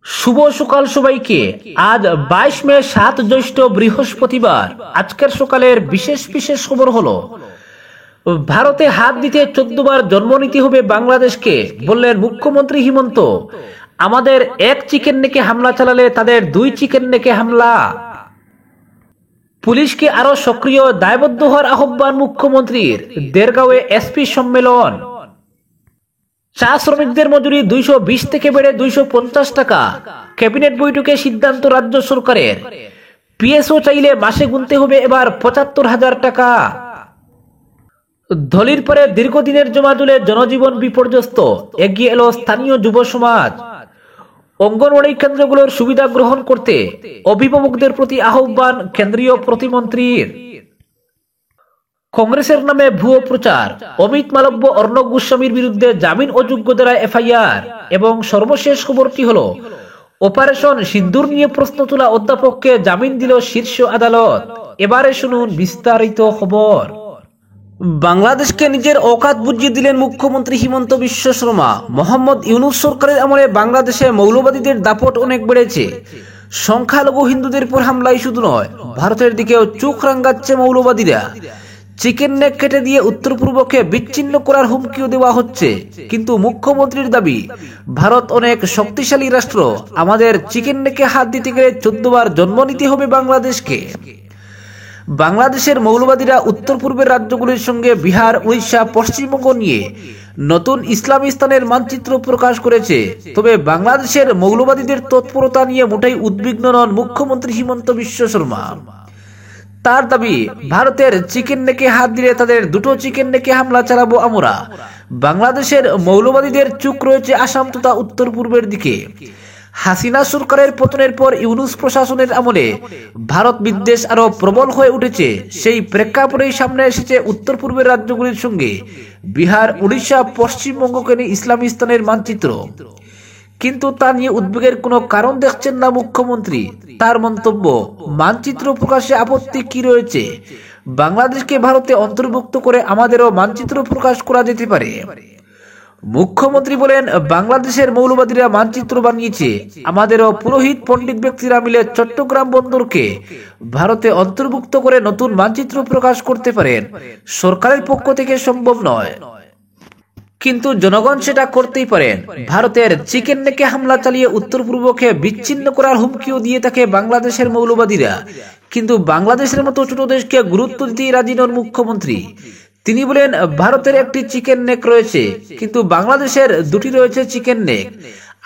শুভ সকাল সবাইকে। আজ 22 মে 7 জ্যৈষ্ঠ বৃহস্পতিবার। আজকের সকালের বিশেষ বিশেষ খবর হলো, ভারতে হাত দিতে 14 বার জন্ম নিতে হবে বাংলাদেশকে, বললেন মুখ্যমন্ত্রী হিমন্ত। আমাদের এক চিকেন নেকে হামলা চালালে তাদের 2 চিকেন নেকে হামলা। পুলিশকে আরো সক্রিয় দায়বদ্ধ হওয়ার আহ্বান মুখ্যমন্ত্রীর। দেরগাঁওয়ে এসপি সম্মেলন। চা শ্রমিকদের মজুরি 220 থেকে বেড়ে 250 টাকা। ক্যাবিনেট বৈঠকে সিদ্ধান্ত রাজ্য সরকারের। পিএসও চাইলে মাসে গুনতে হবে এবার 75,000 টাকা। ধলির পরে দীর্ঘদিনের জমাজুলে জনজীবন বিপর্যস্ত, এগিয়ে এলো স্থানীয় যুব সমাজ। অঙ্গনওয়াড়ি কেন্দ্রগুলোর সুবিধা গ্রহণ করতে অভিভাবকদের প্রতি আহ্বান কেন্দ্রীয় প্রতিমন্ত্রীর। কংগ্রেসের নামে ভুয়ো প্রচার, অমিত মালব্য অর্ণব গোস্বামীর বিরুদ্ধে জামিন অযোগ্য দ্বারা এফআইআর। এবং সর্বশেষ খবরটি হলো, অপারেশন সিন্দুর নিয়ে প্রশ্ন তোলা অধ্যাপককে জামিন দিল শীর্ষ আদালত। এবারে শুনুন বিস্তারিত খবর। বাংলাদেশকে নিজের অকাত বুঝিয়ে দিলেন মুখ্যমন্ত্রী হিমন্ত বিশ্ব শর্মা। মোহাম্মদ ইউনূস সরকারের আমলে বাংলাদেশে মৌলবাদীদের দাপট অনেক বেড়েছে। সংখ্যালঘু হিন্দুদের পর হামলাই শুধু নয়, ভারতের দিকেও চোখ রাঙাচ্ছে মৌলবাদীরা। চিকেন নেক কেটে দিয়ে উত্তর পূর্বকে বিচ্ছিন্ন করার হুমকিও দেওয়া হচ্ছে। কিন্তু মুখ্যমন্ত্রীর দাবি, ভারত অনেক শক্তিশালী রাষ্ট্র, আমাদের চিকেন নেকে হাত দিতে গেলে 14 বার জন্ম নিতে হবে বাংলাদেশকে। বাংলাদেশের মৌলবাদীরা উত্তর পূর্বের রাজ্যগুলির সঙ্গে বিহার, উড়িষ্যা, পশ্চিমবঙ্গ নিয়ে নতুন ইসলামিস্তানের মানচিত্র প্রকাশ করেছে। তবে বাংলাদেশের মৌলবাদীদের তৎপরতা নিয়ে মোটেই উদ্বিগ্ন নন মুখ্যমন্ত্রী হিমন্ত বিশ্ব শর্মা। তার দাবি, ভারতের চিকেন নেকে হাত দিলে তাদের 2টো চিকেন নেকে হামলা চালাবো আমরা। বাংলাদেশের মৌলবাদীদের চোখ রয়েছে আসাম তথা উত্তর পূর্বের দিকে। হাসিনা সরকারের পতনের পর ইউনূস প্রশাসনের আমলে ভারত বিদ্বেষ আরো প্রবল হয়ে উঠেছে। সেই প্রেক্ষাপটেই সামনে এসেছে উত্তর পূর্বের রাজ্যগুলির সঙ্গে বিহার, উড়িষ্যা, পশ্চিমবঙ্গকে নিয়ে ইসলামিস্তানের মানচিত্র। কিন্তু তা নিয়ে উদ্বেগের কোনো কারণ দেখছেন না মুখ্যমন্ত্রী। তার মন্তব্য, মানচিত্র প্রকাশে আপত্তি কি রয়েছে? বাংলাদেশকে ভারতে অন্তর্ভুক্ত করে আমাদেরও মানচিত্র প্রকাশ করা যেতে পারে। মুখ্যমন্ত্রী বলেন, বাংলাদেশের মৌলবাদীরা মানচিত্র বানিয়েছে, আমাদেরও পুরোহিত পণ্ডিত ব্যক্তিরা মিলে চট্টগ্রাম বন্দরকে ভারতে অন্তর্ভুক্ত করে নতুন মানচিত্র প্রকাশ করতে পারেন। সরকারের পক্ষ থেকে সম্ভব নয়, কিন্তু জনগণ সেটা করতেই পারেন। ভারতের চিকেন নেকে হামলা চালিয়ে উত্তর পূর্বকে বিচ্ছিন্ন করার হুমকিও দিয়ে থাকে বাংলাদেশের মৌলবাদীরা। কিন্তু বাংলাদেশের মতো ছোট দেশকে গুরুত্ব দিতেই রাজি নন মুখ্যমন্ত্রী। তিনি বলেন, ভারতের একটি চিকেন নেক রয়েছে, কিন্তু বাংলাদেশের 2টি রয়েছে চিকেন নেক।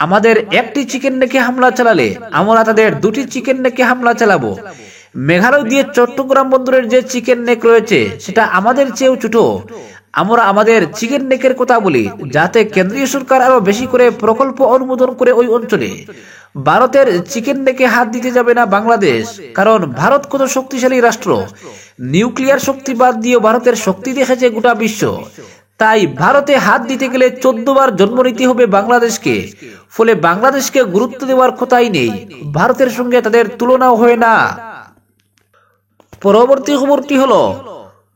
আমাদের একটি চিকেন নেকে হামলা চালালে আমরা তাদের 2টি চিকেন নেকে হামলা চালাবো। মেঘালয় দিয়ে চট্টগ্রাম বন্দরের যে চিকেন নেক রয়েছে সেটা আমাদের চেয়েও ছোট। আমরা আমাদের চিকেন নেকের কথা বলি, যাতে কেন্দ্রীয় সরকার আরো বেশি করে প্রকল্প অনুমোদন করে ওই অঞ্চলে। ভারতের চিকেন নেকে হাত দিতে যাবে না বাংলাদেশ, কারণ ভারত কত শক্তিশালী রাষ্ট্র। নিউক্লিয়ার শক্তি বাদ দিয়ে ভারতের শক্তি দেখেছে গোটা বিশ্ব। তাই ভারতে হাত দিতে গেলে 14 বার জন্ম নিতে হবে বাংলাদেশকে। ফলে বাংলাদেশকে গুরুত্ব দেওয়ার কথাই নেই, ভারতের সঙ্গে তাদের তুলনাও হয় না। পরবর্তী খবরটি হলো,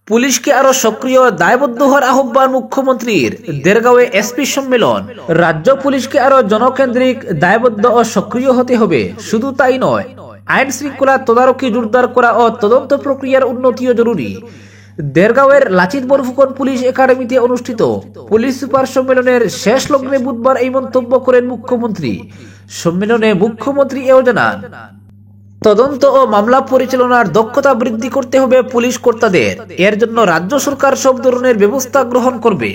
পুলিশকে আরো সক্রিয় দায়বদ্ধ হওয়ার আহ্বান মুখ্যমন্ত্রীর। দেরগাঁওয়ে এসপি সম্মেলন। রাজ্য পুলিশকে আরো জনকেন্দ্রিক, দায়বদ্ধ ও সক্রিয় হতে হবে। শুধু তাই নয়, আইন শৃঙ্খলা তদারকি জোরদার করা ও তদন্ত প্রক্রিয়ার উন্নতিও জরুরি। দেরগাঁওয়ের লাচিত বরফুকন পুলিশ একাডেমিতে অনুষ্ঠিত পুলিশ সুপার সম্মেলনের শেষ লগ্নে বুধবার এই মন্তব্য করেন মুখ্যমন্ত্রী। সম্মেলনে মুখ্যমন্ত্রী এও জানান, তদন্ত ও মামলা পরিচালনার দক্ষতা বৃদ্ধি করতে হবে পুলিশ কর্তাদের। এর জন্য রাজ্য সরকার সব ধরনের ব্যবস্থা গ্রহণ করবে।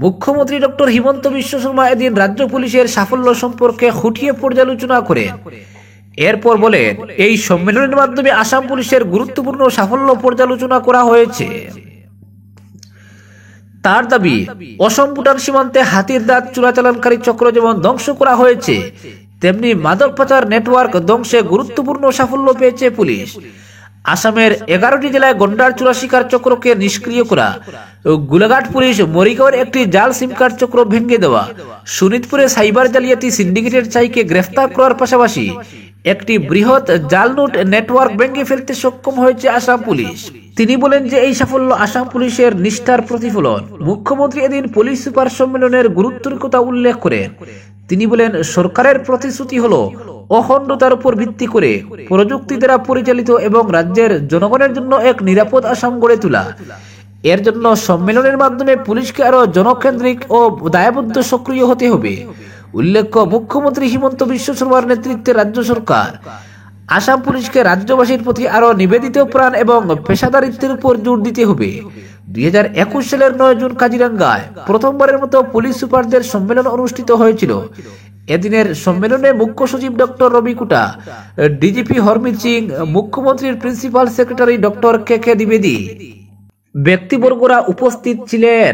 মুখ্যমন্ত্রী ডক্টর হিমন্ত বিশ্ব শর্মা এদিন রাজ্য পুলিশের সাফল্য সম্পর্কে খুঁটিয়ে পর্যালোচনা করেন। এরপর বলেন, এই সম্মেলনের মাধ্যমে আসাম পুলিশের গুরুত্বপূর্ণ সাফল্য পর্যালোচনা করা হয়েছে। তার দাবি, অসম ভুটান সীমান্তে হাতির দাঁত চোরাচালানকারী চক্র যেমন ধ্বংস করা হয়েছে, তেমনি মাদক পাচার নেটওয়ার্ক ধ্বংসে গুরুত্বপূর্ণ সাফল্য পেয়েছে পুলিশ। আসামের 11টি জেলায় গন্ডার চোরা শিকার চক্রকে নিষ্ক্রিয় করা, গোলাঘাট পুলিশ মরিগাঁওয়ের একটি জাল সিম কার্ড চক্র ভেঙে দেওয়া, শোনিতপুরে সাইবার জালিয়াতি সিন্ডিকেটের চাইকে গ্রেফতার করার পাশাপাশি একটি বৃহৎ জাল নোট নেটওয়ার্ক ভেঙে ফেলতে সক্ষম হয়েছে আসাম পুলিশ। তিনি বলেন যে এই সাফল্য আসাম পুলিশের নিষ্ঠার প্রতিফলন। মুখ্যমন্ত্রী এদিন পুলিশ সুপার সম্মেলনের গুরুত্বের কথা উল্লেখ করেন। তিনি বলেন, সরকারের প্রতিশ্রুতি হলো অখণ্ডতার উপর ভিত্তি করে প্রযুক্তি দ্বারা পরিচালিত এবং রাজ্যের জনগণের জন্য এক নিরাপদ আসাম গড়ে তোলা। এর জন্য সম্মেলনের মাধ্যমে পুলিশকে আরো জনকেন্দ্রিক ও দায়বদ্ধ সক্রিয় হতে হবে। উল্লেখ্য, মুখ্যমন্ত্রী হিমন্ত বিশ্ব শর্মার নেতৃত্বে রাজ্য সরকার আসাম পুলিশকে রাজ্যবাসীর প্রতি আরো নিবেদিত প্রাণ এবং পেশাদারিত্বের উপর জোর দিতে হবে। 2021 সালের 9 জুন কাজিরাঙ্গায় প্রথমবারের মতো পুলিশ সুপারদের সম্মেলন অনুষ্ঠিত হয়েছিল। এদিনের সম্মেলনে মুখ্য সচিব ডক্টর রবি কুটা, ডিজিপি হরমিত সিং, মুখ্যমন্ত্রীর প্রিন্সিপাল সেক্রেটারি ডক্টর কে দ্বিবেদী ব্যক্তিবর্গরা উপস্থিত ছিলেন।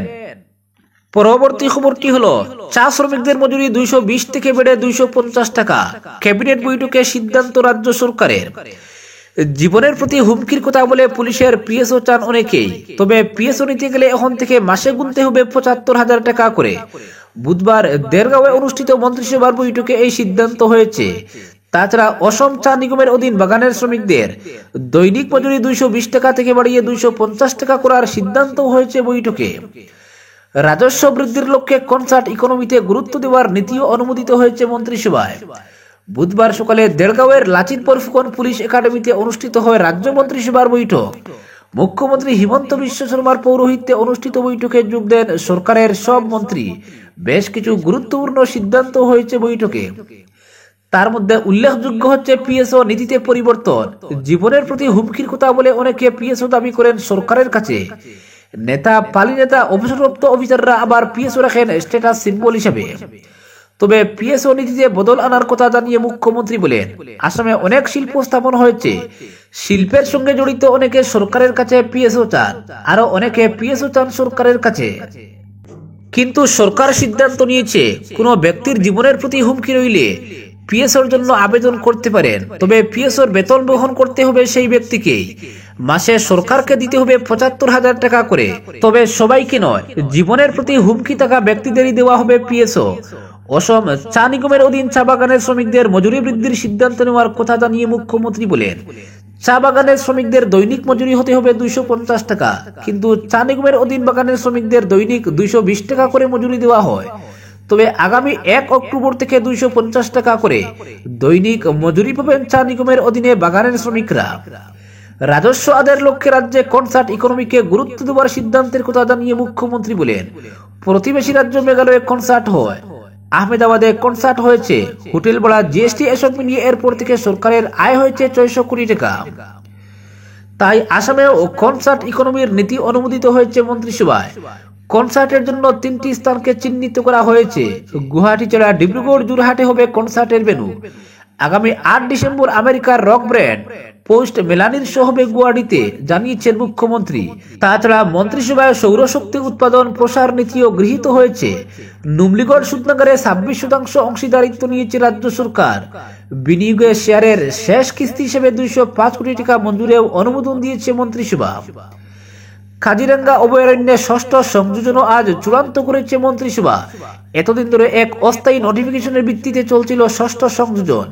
পরবর্তী খবরটি হলো, চা শ্রমিকদের মজুরি 220 থেকে বেড়ে 250 টাকা। ক্যাবিনেট বৈঠকে সিদ্ধান্ত রাজ্য সরকারের। জীবনের প্রতি হুমকির কথা বলে পুলিশের পিএসও চান অনেকেই, তবে পিএসও নিতে গেলে এখন থেকে মাসে গুনতে হবে 75,000 টাকা করে। বুধবার দেরগাঁওয়ে অনুষ্ঠিত মন্ত্রিসভার বৈঠকে এই সিদ্ধান্ত হয়েছে। তাছাড়া অসম চা নিগমের অধীন বাগানের শ্রমিকদের দৈনিক মজুরি 220 টাকা থেকে বাড়িয়ে 250 টাকা করার সিদ্ধান্ত হয়েছে বৈঠকে। রাজস্ব বৃদ্ধির লক্ষ্যে কনসার্ট ইকোনমিতে গুরুত্ব দেওয়ার নীতিও অনুমোদিত হয়েছে মন্ত্রিসভায়। বুধবার সকালে দেরগাঁওয়ের লাচিতপুর ফুকন পুলিশ একাডেমিতে অনুষ্ঠিত হয় রাজ্য মন্ত্রিসভার বৈঠক। মুখ্যমন্ত্রী হিমন্ত বিশ্ব শর্মার পৌরোহিত্যে অনুষ্ঠিত বৈঠকে যোগ দেন সরকারের সব মন্ত্রী। বেশ কিছু গুরুত্বপূর্ণ সিদ্ধান্ত হয়েছে বৈঠকে। তার মধ্যে উল্লেখযোগ্য হচ্ছে পিএসও নীতিতে পরিবর্তন। জীবনের প্রতি হুমকির কথা বলে অনেকে পিএসও দাবি করেন সরকারের কাছে। নেতা, পালি নেতা, অবসরপ্রাপ্ত অফিসাররা আবার পিএসও রাখেন স্ট্যাটাস সিম্বল হিসেবে। তবে পিএসও নীতিতে বদল আনার কথা জানিয়ে মুখ্যমন্ত্রী বলেন, আসামে অনেক শিল্প স্থাপন হয়েছে। শিল্পের সঙ্গে জড়িত অনেকে সরকারের কাছে পিএসও চান, আরো অনেকে পিএসও চান সরকারের কাছে। কিন্তু সরকার সিদ্ধান্ত নিয়েছে, কোনো ব্যক্তির জীবনের প্রতি হুমকি রইলে পিএসওর জন্য আবেদন করতে পারেন। তবে পিএসওর বেতন বহন করতে হবে সেই ব্যক্তিকেই। মাসে সরকারকে দিতে হবে 75,000 টাকা করে। তবে সবাইকে নয়, জীবনের প্রতি হুমকি থাকা ব্যক্তিদেরই দেওয়া হবে পিএসও। অসম চা নিগমের অধীন চা বাগানের শ্রমিকদের মজুরি বৃদ্ধির সিদ্ধান্ত নেওয়ার কথা জানিয়ে মুখ্যমন্ত্রী বলেন, চা বাগানের শ্রমিকদের দৈনিক মজুরি হতে হবে 250 টাকা, কিন্তু চা নিগমের অধীন বাগানের শ্রমিকদের দৈনিক 220 টাকা করে মজুরি দেওয়া হয়। তবে আগামী 1 অক্টোবর থেকে 250 টাকা করে দৈনিক মজুরি পাবেন চা নিগমের অধীনে বাগানের শ্রমিকরা। রাজস্ব আদায়ের লক্ষ্যে রাজ্যে কনসার্ট ইকোনমিকে গুরুত্ব দেওয়ার সিদ্ধান্তের কথা জানিয়ে মুখ্যমন্ত্রী বলেন, প্রতিবেশী রাজ্য মেঘালয়ে কনসার্ট হয়, আহমেদাবাদে কনসার্ট হয়েছে, হোটেল ভাড়া, জিএসটি এসব মিলিয়ে এরপর থেকে সরকারের আয় হয়েছে 600 কোটি টাকা। তাই আসামেও কনসার্ট ইকোনমির নীতি অনুমোদিত হয়েছে মন্ত্রিসভায়। কনসার্টের জন্য 3টি স্থানকে চিহ্নিত করা হয়েছে। গুয়াহাটি ছাড়া ডিব্রুগড়, যোরহাটে হবে কনসার্টের ভেন্যু। আগামী 8 ডিসেম্বর আমেরিকার রক ব্র্যান্ড পোস্ট মেলানির শো হবে গুয়াহাটিতে, জানিয়েছেন মুখ্যমন্ত্রী। তাছাড়া মন্ত্রিসভায় সৌরশক্তি উৎপাদন প্রসার নীতিও গৃহীত হয়েছে। নুমলিগড় সুদনগরে 26% অংশীদারিত্ব নিয়েছে রাজ্য সরকার। বিনিয়োগের শেয়ারের শেষ কিস্তি হিসেবে 205 কোটি টাকা মঞ্জুরেও অনুমোদন দিয়েছে মন্ত্রিসভা। কাজিরাঙ্গা অভয়ারণ্যে 6ষ্ঠ সংযোজনও আজ চূড়ান্ত করেছে মন্ত্রিসভা। এতদিন ধরে এক অস্থায়ী নোটিফিকেশনের ভিত্তিতে চলছিল 6ষ্ঠ সংযোজন।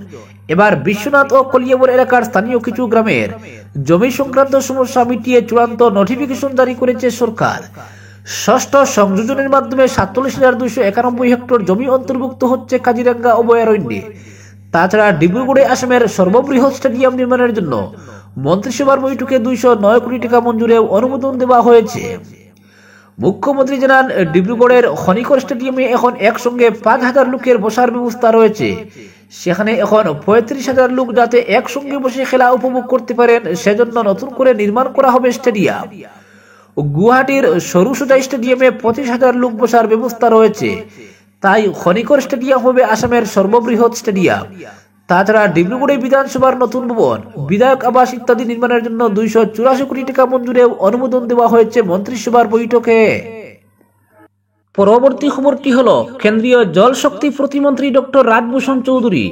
এবার বিশ্বনাথ ও কলিয়াবর এলাকার স্থানীয় কিছু গ্রামের জমি সংক্রান্ত সমস্যা মিটিয়ে চূড়ান্ত নোটিফিকেশন জারি করেছে সরকার। 6ষ্ঠ সংযোজনের মাধ্যমে 47,291 হেক্টর জমি অন্তর্ভুক্ত হচ্ছে কাজিরাঙ্গা অভয়ারণ্যে। তাছাড়া ডিব্রুগড়ে আসামের সর্ববৃহৎ স্টেডিয়াম নির্মাণের জন্য মন্ত্রিসভার বৈঠকে 209 কোটি টাকা মঞ্জুরেও অনুমোদন দেওয়া হয়েছে। মুখ্যমন্ত্রী জানান, ডিব্রুগড়ের খনিকর স্টেডিয়ামে এখন একসঙ্গে 5,000 লোকের বসার ব্যবস্থা রয়েছে। সেখানে এখন 35,000 লোক যাতে একসঙ্গে বসে খেলা উপভোগ করতে পারেন, সেজন্য নতুন করে নির্মাণ করা হবে স্টেডিয়াম। গুয়াহাটির সরুসজাই স্টেডিয়ামে 25,000 লোক বসার ব্যবস্থা রয়েছে। তাই খনিকর স্টেডিয়াম হবে আসামের সর্ববৃহৎ স্টেডিয়াম। তাছাড়া ডিব্রুগড়ে বিধানসভার নতুন ভবন, বিধায়ক আবাস ইত্যাদি নির্মাণের জন্য 284 কোটি টাকা মঞ্জুরেও অনুমোদন দেওয়া হয়েছে মন্ত্রিসভার বৈঠকে। পরবর্তী খবরটি হলো, কেন্দ্রীয় জল শক্তি প্রতিমন্ত্রী ডক্টর রাজভূষণ চৌধুরী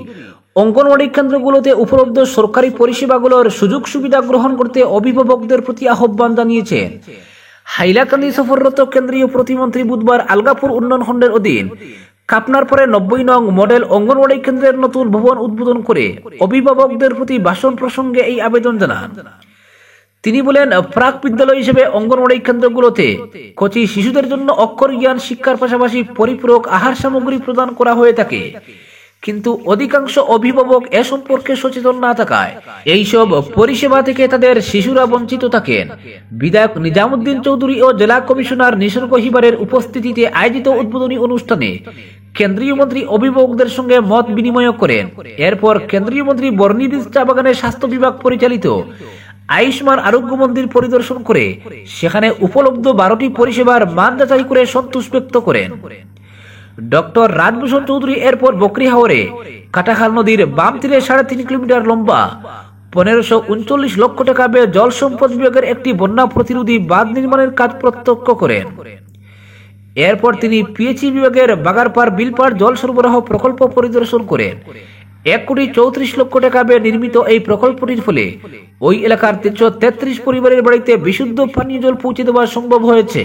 অঙ্গনওয়াড়ি কেন্দ্রগুলোতে উপলব্ধ সরকারি পরিষেবাগুলোর সুযোগ সুবিধা গ্রহণ করতে অভিভাবকদের প্রতি আহ্বান জানিয়েছেন। হাইলাকান্দি সফররত কেন্দ্রীয় প্রতিমন্ত্রী বুধবার আলগাপুর উন্নয়ন খণ্ডের অধীন কাপনার পরে 90 নং মডেল অঙ্গনওয়াড়ি কেন্দ্রের নতুন ভবন উদ্বোধন করে অভিভাবকদের প্রতি ভাষণ প্রসঙ্গে এই আবেদন জানান। তিনি বলেন, প্রাক বিদ্যালয় হিসেবে অঙ্গনওয়াড়ি কেন্দ্রগুলোতে কচি শিশুদের জন্য অক্ষর জ্ঞান শিক্ষার পাশাপাশি পরিপূরক আহার সামগ্রী প্রদান করা হয়ে থাকে, কিন্তু অধিকাংশ অভিভাবক এ সম্পর্কে সচেতন না থাকায় এইসব পরিষেবা থেকে তাদের শিশুরা বঞ্চিত থাকেন। বিধায়ক নিজামুদ্দিন চৌধুরী ও জেলা কমিশনার নিসর্গ হিবারের উপস্থিতিতে আয়োজিত উদ্বোধনী অনুষ্ঠানে কেন্দ্রীয় মন্ত্রী অভিভাবকদের সঙ্গে মত বিনিময় করেন। এরপর কেন্দ্রীয় মন্ত্রী বর্ণিল চা বাগানের স্বাস্থ্য বিভাগ পরিচালিত আয়ুষ্মান আরোগ্য মন্দির পরিদর্শন করে সেখানে উপলব্ধ 12টি পরিষেবার মান যাচাই করে সন্তোষ ব্যক্ত করেন। ডক্টর রাজভূষণ চৌধুরী এরপর বকরিহাওরে কাটাখাল নদীর বাম তীরে 3.5 কিলোমিটার লম্বা 1539 লক্ষ টাকা ব্যয়ে জল সম্পদ বিভাগের একটি বন্যা প্রতিরোধী বাঁধ নির্মাণের কাজ প্রত্যক্ষ করেন। এরপর তিনি পিএইচই বিভাগের বাগারপাড় বিলপাড় জল সরবরাহ প্রকল্প পরিদর্শন করেন। 1,34 লক্ষ টাকা ব্যয়ে নির্মিত এই প্রকল্পটির ফলে ওই এলাকার 333 পরিবারের বাড়িতে বিশুদ্ধ পানীয় জল পৌঁছে দেওয়া সম্ভব হয়েছে।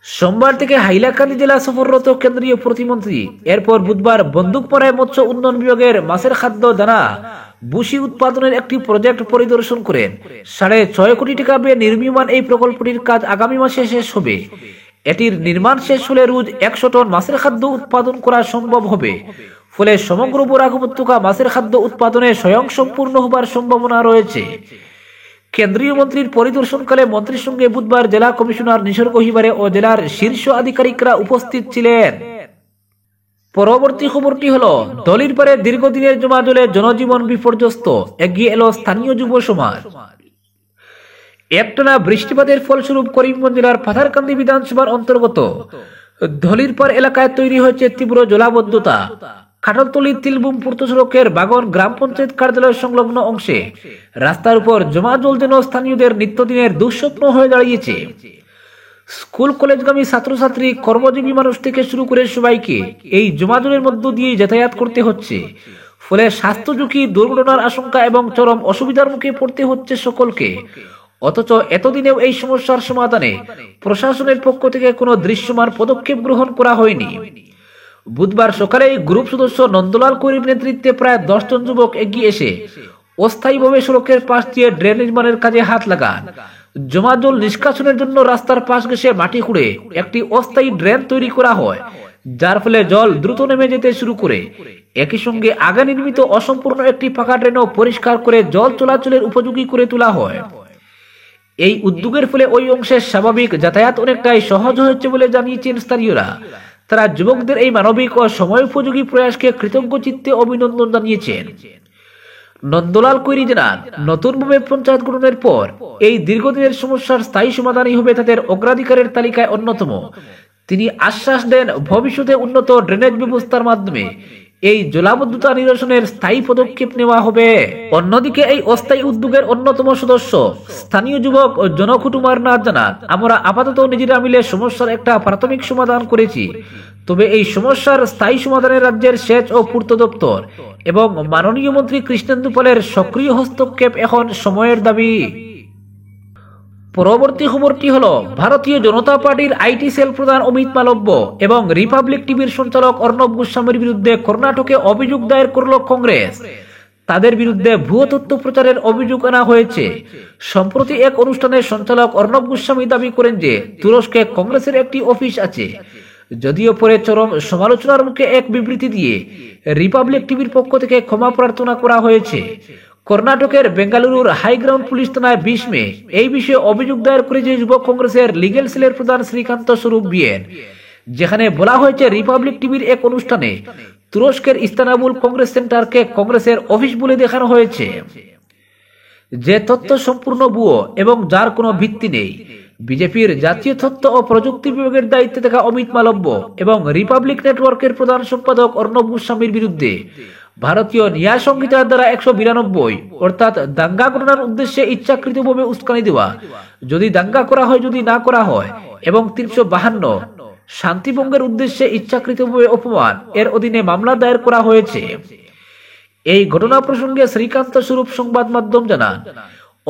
সোমবার থেকে হাইলাকান্দি জেলা সফররত কেন্দ্রীয় প্রতিমন্ত্রী এরপর বুধবার বন্দুকপাড়ায় মৎস্য উন্নয়ন বিভাগের মাছের খাদ্য দানা বুশি উৎপাদনের একটি প্রজেক্ট পরিদর্শন করেন। 6.5 কোটি টাকা ব্যয়ে নির্মীয়মান এই প্রকল্পটির কাজ আগামী মাসে শেষ হবে। এটির নির্মাণ শেষ হলে রোজ 100 টন মাছের খাদ্য উৎপাদন করা সম্ভব হবে। ফলে সমগ্র বরাক উপত্যকা মাছের খাদ্য উৎপাদনে স্বয়ংসম্পূর্ণ হবার সম্ভাবনা রয়েছে। কেন্দ্রীয় মন্ত্রীর পরিদর্শনকালে মন্ত্রীর সঙ্গে বুধবার জেলা কমিশনার নিসর্গ হিবারে ও জেলার শীর্ষ আধিকারিকরা উপস্থিত ছিলেন। পরবর্তী খবরটি হলো, দলির পারে দীর্ঘদিনের জমা জলে জনজীবন বিপর্যস্ত, এগিয়ে এলো স্থানীয় যুব সমাজ। একটানা বৃষ্টিপাতের ফলস্বরূপ করিমগঞ্জ জেলার পাথারকান্দি বিধানসভার অন্তর্গত দলিরপাড় এলাকায় তৈরি হয়েছে তীব্র জলাবদ্ধতা। খাটলতলি তিলবুম পূর্ত সড়কের বাগন গ্রাম পঞ্চায়েত কার্যালয় সংলগ্ন অংশে রাস্তার উপর জমা জল যেন স্থানীয়দের নিত্যদিনের দুঃস্বপ্ন হয়ে দাঁড়িয়েছে। স্কুল কলেজগামী ছাত্রছাত্রী, কর্মজীবী মানুষ থেকে শুরু করে সবাইকে এই জমা জলের মধ্য দিয়ে যাতায়াত করতে হচ্ছে। ফলে স্বাস্থ্য ঝুঁকি, দুর্ঘটনার আশঙ্কা এবং চরম অসুবিধার মুখে পড়তে হচ্ছে সকলকে। অথচ এতদিনেও এই সমস্যার সমাধানে প্রশাসনের পক্ষ থেকে কোনো দৃশ্যমান পদক্ষেপ গ্রহণ করা হয়নি। বুধবার সকালে এই গ্রুপ সদস্য নন্দলাল করিম নেতৃত্বে প্রায় 10 জন যুবক এগিয়ে এসে অস্থায়ীভাবে সড়কের পাশ দিয়ে ড্রেন নির্মাণের কাজে হাত লাগান। জমা জল নিষ্কাশনের জন্য রাস্তার পাশ ঘেঁষে মাটি খুঁড়ে একটি অস্থায়ী ড্রেন তৈরি করা হয়, যার ফলে জল দ্রুত নেমে যেতে শুরু করে। একই সঙ্গে আগে নির্মিত অসম্পূর্ণ একটি পাকা ড্রেনও পরিষ্কার করে জল চলাচলের উপযোগী করে তোলা হয়। এই উদ্যোগের ফলে ওই অংশের স্বাভাবিক যাতায়াত অনেকটাই সহজ হয়েছে বলে জানিয়েছেন স্থানীয়রা। তারা যুবকদের এই মানবিক ও সময়োপযোগী প্রয়াসকে কৃতজ্ঞ চিত্তে অভিনন্দন জানিয়েছেন। নন্দলাল কৈরি জানান, নতুনভাবে পঞ্চায়েত গঠনের পর এই দীর্ঘদিনের সমস্যার স্থায়ী সমাধানই হবে তাদের অগ্রাধিকারের তালিকায় অন্যতম। তিনি আশ্বাস দেন, ভবিষ্যতে উন্নত ড্রেনেজ ব্যবস্থার মাধ্যমে এই জলাবদ্ধতা নিরসনের স্থায়ী পদক্ষেপ নেওয়া হবে। অন্যদিকে এই অস্থায়ী উদ্যোগের অন্যতম সদস্য স্থানীয় যুবক জনকুটুমার নাথ জানান, আমরা আপাতত নিজেরা মিলে সমস্যার একটা প্রাথমিক সমাধান করেছি, তবে এই সমস্যার স্থায়ী সমাধানে রাজ্যের সেচ ও পূর্ত দপ্তর এবং মাননীয় মন্ত্রী কৃষ্ণেন্দু পালের সক্রিয় হস্তক্ষেপ এখন সময়ের দাবি। পরবর্তী খবরটি হলো, ভারতীয় জনতা পার্টির আইটি সেল প্রধান অমিত মালব্য এবং রিপাবলিক টিভির সঞ্চালক অর্ণব গোস্বামীর বিরুদ্ধে কর্ণাটকে অভিযোগ দায়ের করল কংগ্রেস। তাদের বিরুদ্ধে ভুয়ো তথ্য প্রচারের অভিযোগ আনা হয়েছে। সম্প্রতি এক অনুষ্ঠানে সঞ্চালক অর্ণব গোস্বামী দাবি করেন যে তুরস্কে কংগ্রেসের একটি অফিস আছে, যদিও পরে চরম সমালোচনার মুখে এক বিবৃতি দিয়ে রিপাবলিক টিভির পক্ষ থেকে ক্ষমা প্রার্থনা করা হয়েছে। কর্ণাটকের বেঙ্গালুরুর হাইগ্রাউন্ড পুলিশ থানায় 20 মে এই বিষয়ে অভিযোগ দায়ের করেছে যুব কংগ্রেসের লিগেল সেলের প্রধান শ্রীকান্ত স্বরূপ বিএন, যেখানে বলা হয়েছে রিপাবলিক টিভির এক অনুষ্ঠানে তুরস্কের ইস্তানবুল কংগ্রেস সেন্টারকে কংগ্রেসের অফিস বলে দেখানো হয়েছে, যে তথ্য সম্পূর্ণ ভুয়ো এবং যার কোনো ভিত্তি নেই। বিজেপির জাতীয় তথ্য ও প্রযুক্তি বিভাগের দায়িত্বে থাকা অমিত মালব্য এবং রিপাবলিক নেটওয়ার্কের প্রধান সম্পাদক অর্ণব গোস্বামীর বিরুদ্ধে ভারতীয় ন্যায় সংহিতার দ্বারা 192 অর্থাৎ দাঙ্গা ঘটনার উদ্দেশ্যে ইচ্ছাকৃতভাবে উস্কানি দেওয়া, যদি দাঙ্গা করা হয় যদি না করা হয়, এবং 352 শান্তিভঙ্গের উদ্দেশ্যে ইচ্ছাকৃতভাবে অপমান এর অধীনে মামলা দায়ের করা হয়েছে। এই ঘটনা প্রসঙ্গে শ্রীকান্ত স্বরূপ সংবাদ মাধ্যম জানান,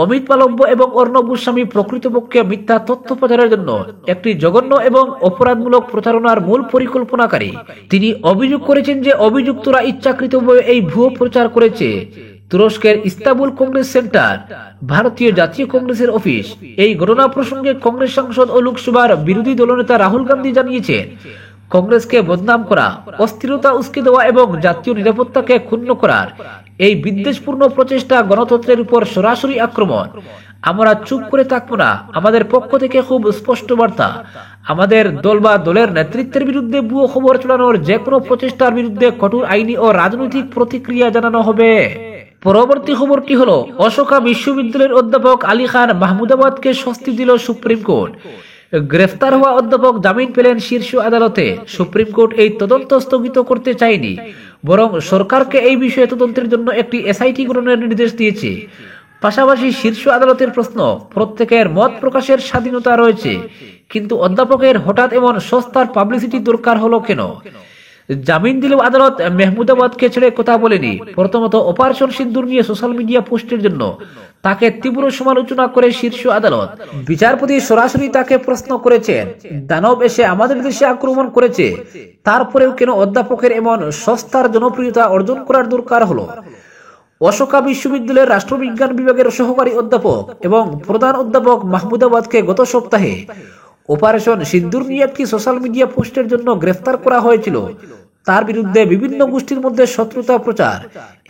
অমিত মালব্য এবং অর্ণব গোস্বামী প্রকৃতপক্ষে মিথ্যা তথ্য প্রচারের জন্য একটি জঘন্য এবং অপরাধমূলক প্রচারণার মূল পরিকল্পনাকারী। তিনি অভিযোগ করেছেন যে অভিযুক্তরা ইচ্ছাকৃতভাবে এই ভুয়ো প্রচার করেছে। তুরস্কের ইস্তাম্বুল কংগ্রেস সেন্টার, ভারতীয় জাতীয় কংগ্রেসের অফিস। এই ঘটনা প্রসঙ্গে কংগ্রেস সাংসদ ও লোকসভার বিরোধী দলনেতা রাহুল গান্ধী জানিয়েছেন, কংগ্রেসকে বদনাম করা, অস্থিরতা উস্কে দেওয়া এবং জাতীয় নিরাপত্তাকে ক্ষুণ্ণ করার এই বিদ্বেষপূর্ণ প্রচেষ্টা গণতন্ত্রের উপর সরাসরি আক্রমণ। আমরা চুপ করে থাকবো না। আমাদের পক্ষ থেকে খুব স্পষ্ট বার্তা, আমাদের দল বা দলের নেতৃত্বের বিরুদ্ধে ভুয়ো খবর ছড়ানোর যে কোনো প্রচেষ্টার বিরুদ্ধে কঠোর আইনি ও রাজনৈতিক প্রতিক্রিয়া জানানো হবে। পরবর্তী খবরটি হলো, অশোকা বিশ্ববিদ্যালয়ের অধ্যাপক আলী খান মাহমুদাবাদকে স্বস্তি দিল সুপ্রিম কোর্ট। গ্রেফতার হওয়া অধ্যাপক জামিন পেলেন শীর্ষ আদালতে। সুপ্রিম কোর্ট এই তদন্ত স্থগিত করতে চায়নি, বরং সরকারকে এই বিষয়ে তদন্তের জন্য একটি এসআইটি গঠনের নির্দেশ দিয়েছে। পাশাপাশি শীর্ষ আদালতের প্রশ্ন, প্রত্যেকের মত প্রকাশের স্বাধীনতা রয়েছে, কিন্তু অধ্যাপকের হঠাৎ এমন সস্তার পাবলিসিটি দরকার হলো কেন? জামিন দিলেও আদালত মেহমুদাবাদকে ছেড়ে কথা বলেনি। প্রথমত, অপারেশন সিন্দুর নিয়ে সোশ্যাল মিডিয়া পোস্টের জন্য তাকে তীব্র সমালোচনা করে শীর্ষ আদালত। বিচারপতি সরাসরি তাকে প্রশ্ন করেছেন, দানব এসে আমাদের দেশে আক্রমণ করেছে, তারপরেও কেন অধ্যাপকের এমন সস্তার জনপ্রিয়তা অর্জন করার দরকার হলো? অশোকা বিশ্ববিদ্যালয়ের রাষ্ট্রবিজ্ঞান বিভাগের সহকারী অধ্যাপক এবং প্রধান অধ্যাপক মাহমুদাবাদকে গত সপ্তাহে অপারেশন সিন্দুর নিয়ে একটি সোশ্যাল মিডিয়া পোস্টের জন্য গ্রেফতার করা হয়েছিল। তার বিরুদ্ধে বিভিন্ন গোষ্ঠীর মধ্যে শত্রুতা প্রচার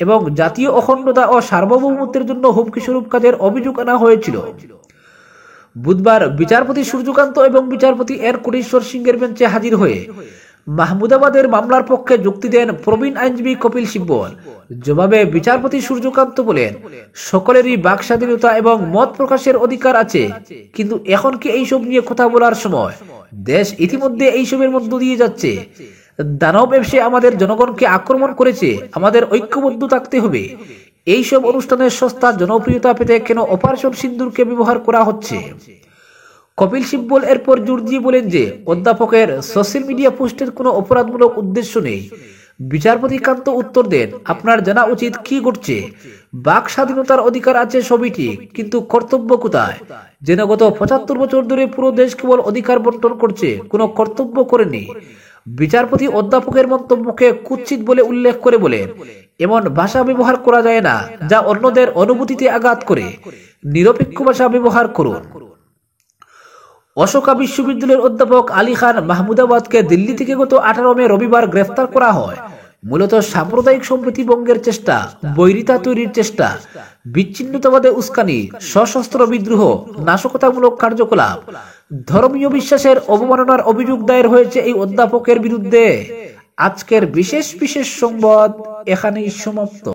এবং জাতীয় অখণ্ডতা ও সার্বভৌমত্বের জন্য হুমকিস্বরূপ কাজের অভিযোগ আনা হয়েছিল। বুধবার বিচারপতি সূর্যকান্ত এবং বিচারপতি এর কোটেশ্বর সিংহের বেঞ্চে হাজির হয়ে মাহমুদাবাদের মামলার পক্ষে যুক্তি দেন প্রবীণ আইনজীবী কপিল সিব্বল। জবাবে বিচারপতি সূর্যকান্ত বলেন, সকলেরই বাক স্বাধীনতা এবং মত প্রকাশের অধিকার আছে, কিন্তু এখন কি এইসব নিয়ে কথা বলার সময়? দেশ ইতিমধ্যে এইসবের মধ্য দিয়ে যাচ্ছে। দানব এসে আমাদের জনগণকে আক্রমণ করেছে, আমাদের ঐক্যবদ্ধ থাকতে হবে। এইসব অনুষ্ঠানের সস্তা জনপ্রিয়তা পেতে কেন অপারেশন সিন্দুরকে ব্যবহার করা হচ্ছে? কপিল সিব্বল এরপর জোর দিয়ে বলেন যে অধ্যাপকের সোশ্যাল মিডিয়া পোস্টের কোনো অপরাধমূলক উদ্দেশ্য নেই। বিচারপতি কান্ত উত্তর দেন, আপনার জানা উচিত কি ঘটছে। বাক স্বাধীনতার অধিকার আছে সবই ঠিক, কিন্তু কর্তব্য কোথায়? যেন গত ৭৫ বছর ধরে পুরো দেশ কেবল অধিকার বন্টন করছে, কোনো কর্তব্য করেনি। বিচারপতি অধ্যাপকের মন্তব্যকে কুৎসিত বলে উল্লেখ করে বলেন, এমন ভাষা ব্যবহার করা যায় না যা অন্যদের অনুভূতিতে আঘাত করে। নিরপেক্ষ ভাষা ব্যবহার করুন। অশোকা বিশ্ববিদ্যালয়ের অধ্যাপক আলী খান মাহমুদাবাদকে দিল্লি থেকে গত 18 মে রবিবার গ্রেফতার করা হয়। মূলত সাম্প্রদায়িক সম্প্রীতি ভঙ্গের চেষ্টা, বৈরিতা তৈরির চেষ্টা, বিচ্ছিন্নতাবাদে উস্কানি, সশস্ত্র বিদ্রোহ, নাশকতামূলক কার্যকলাপ, ধর্মীয় বিশ্বাসের অবমাননার অভিযোগ দায়ের হয়েছে এই অধ্যাপকের বিরুদ্ধে। আজকের বিশেষ সংবাদ এখানেই সমাপ্ত।